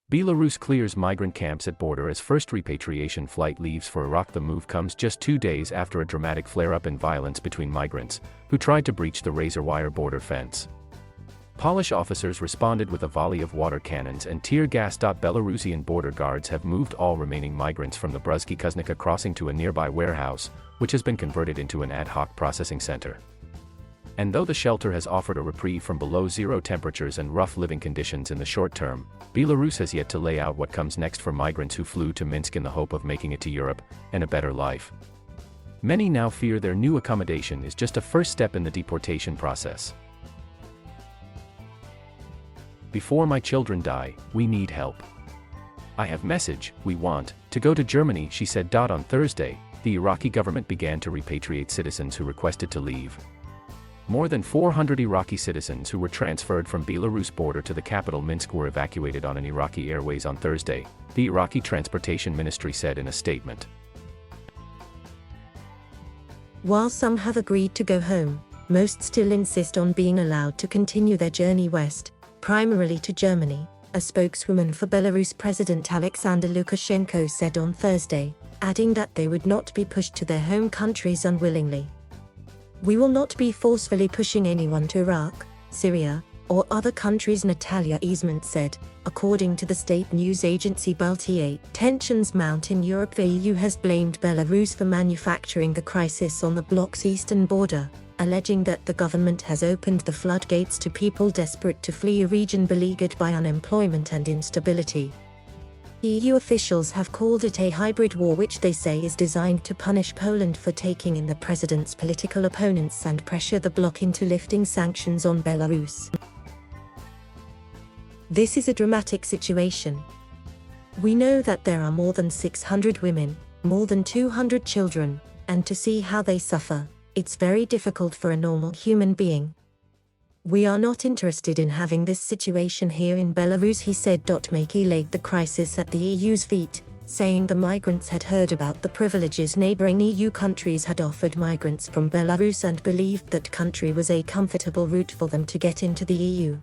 Belarus clears migrant camps at border as first repatriation flight leaves for Iraq. The move comes just 2 days after a dramatic flare-up in violence between migrants, who tried to breach the razor-wire border fence. Polish officers responded with a volley of water cannons and tear gas. Belarusian border guards have moved all remaining migrants from the Bruzgi-Kuźnica crossing to a nearby warehouse, which has been converted into an ad hoc processing center. And though the shelter has offered a reprieve from below-zero temperatures and rough living conditions in the short term, Belarus has yet to lay out what comes next for migrants who flew to Minsk in the hope of making it to Europe and a better life. Many now fear their new accommodation is just a first step in the deportation process. Before my children die, we need help. I have message, we want to go to Germany, she said. On Thursday, the Iraqi government began to repatriate citizens who requested to leave. More than 400 Iraqi citizens who were transferred from Belarus border to the capital Minsk were evacuated on an Iraqi airways on Thursday, the Iraqi Transportation Ministry said in a statement. While some have agreed to go home, most still insist on being allowed to continue their journey west, primarily to Germany, a spokeswoman for Belarus President Alexander Lukashenko said on Thursday, adding that they would not be pushed to their home countries unwillingly. We will not be forcefully pushing anyone to Iraq, Syria, or other countries, Natalia Eastman said, according to the state news agency BLTA. Tensions mount in Europe. The EU has blamed Belarus for manufacturing the crisis on the bloc's eastern border, alleging that the government has opened the floodgates to people desperate to flee a region beleaguered by unemployment and instability. EU officials have called it a hybrid war, which they say is designed to punish Poland for taking in the president's political opponents and pressure the bloc into lifting sanctions on Belarus. This is a dramatic situation. We know that there are more than 600 women, more than 200 children, and to see how they suffer, it's very difficult for a normal human being. We are not interested in having this situation here in Belarus, he said. Makey laid the crisis at the EU's feet, saying the migrants had heard about the privileges neighboring EU countries had offered migrants from Belarus and believed that country was a comfortable route for them to get into the EU.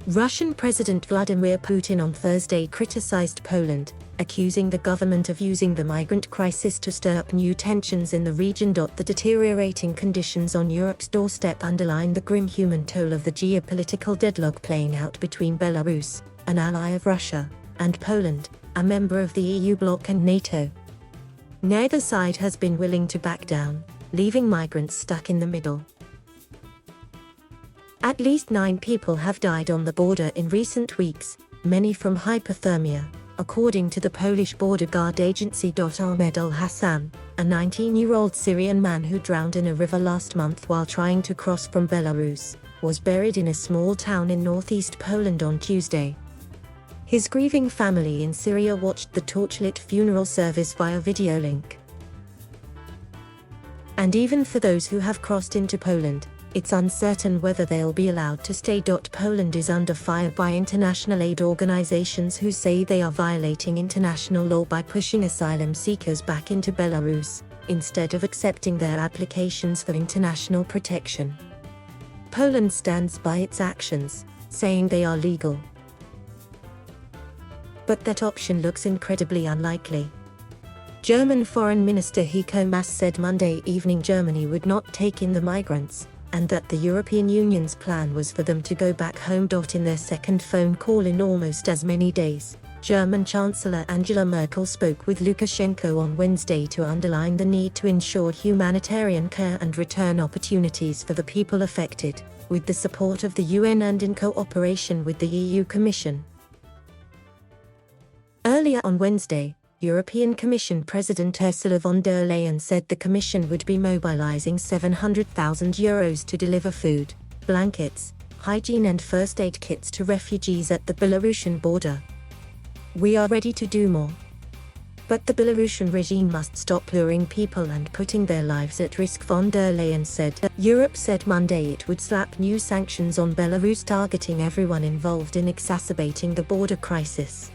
Russian President Vladimir Putin on Thursday criticized Poland, accusing the government of using the migrant crisis to stir up new tensions in the region. The deteriorating conditions on Europe's doorstep underline the grim human toll of the geopolitical deadlock playing out between Belarus, an ally of Russia, and Poland, a member of the EU bloc and NATO. Neither side has been willing to back down, leaving migrants stuck in the middle. At least 9 people have died on the border in recent weeks, many from hypothermia, according to the Polish border guard agency. Ahmed al-Hassan, a 19-year-old Syrian man who drowned in a river last month while trying to cross from Belarus, was buried in a small town in northeast Poland on Tuesday. His grieving family in Syria watched the torchlit funeral service via video link. And even for those who have crossed into Poland, it's uncertain whether they'll be allowed to stay. Poland is under fire by international aid organizations who say they are violating international law by pushing asylum seekers back into Belarus, instead of accepting their applications for international protection. Poland stands by its actions, saying they are legal. But that option looks incredibly unlikely. German Foreign Minister Heiko Maas said Monday evening Germany would not take in the migrants, and that the European Union's plan was for them to go back home. In their second phone call in almost as many days, German Chancellor Angela Merkel spoke with Lukashenko on Wednesday to underline the need to ensure humanitarian care and return opportunities for the people affected, with the support of the UN and in cooperation with the EU Commission. Earlier on Wednesday, European Commission President Ursula von der Leyen said the Commission would be mobilizing €700,000 to deliver food, blankets, hygiene and first aid kits to refugees at the Belarusian border. We are ready to do more. But the Belarusian regime must stop luring people and putting their lives at risk, von der Leyen said. Europe said Monday it would slap new sanctions on Belarus targeting everyone involved in exacerbating the border crisis.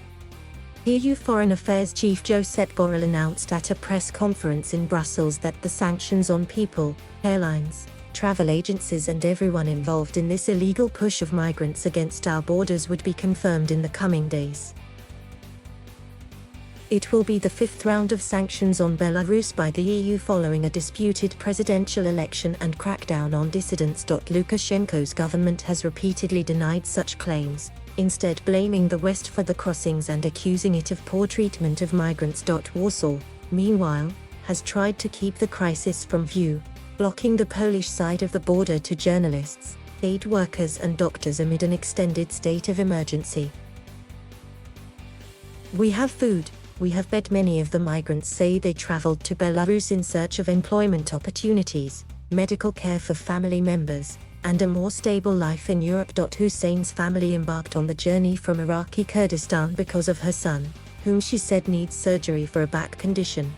EU Foreign Affairs Chief Josep Borrell announced at a press conference in Brussels that the sanctions on people, airlines, travel agencies and everyone involved in this illegal push of migrants against our borders would be confirmed in the coming days. It will be the fifth round of sanctions on Belarus by the EU following a disputed presidential election and crackdown on dissidents. Lukashenko's government has repeatedly denied such claims, instead blaming the West for the crossings and accusing it of poor treatment of migrants. Warsaw, meanwhile, has tried to keep the crisis from view, blocking the Polish side of the border to journalists, aid workers and doctors amid an extended state of emergency. We have food, we have bed. Many of the migrants say they traveled to Belarus in search of employment opportunities, medical care for family members, and a more stable life in Europe. Hussein's family embarked on the journey from Iraqi Kurdistan because of her son, whom she said needs surgery for a back condition.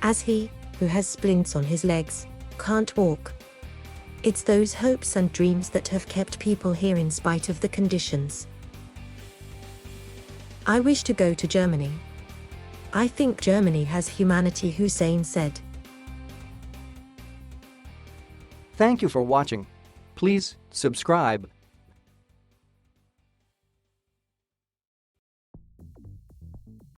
As he, who has splints on his legs, can't walk. It's those hopes and dreams that have kept people here in spite of the conditions. I wish to go to Germany. I think Germany has humanity, Hussein said. Thank you for watching. Please subscribe.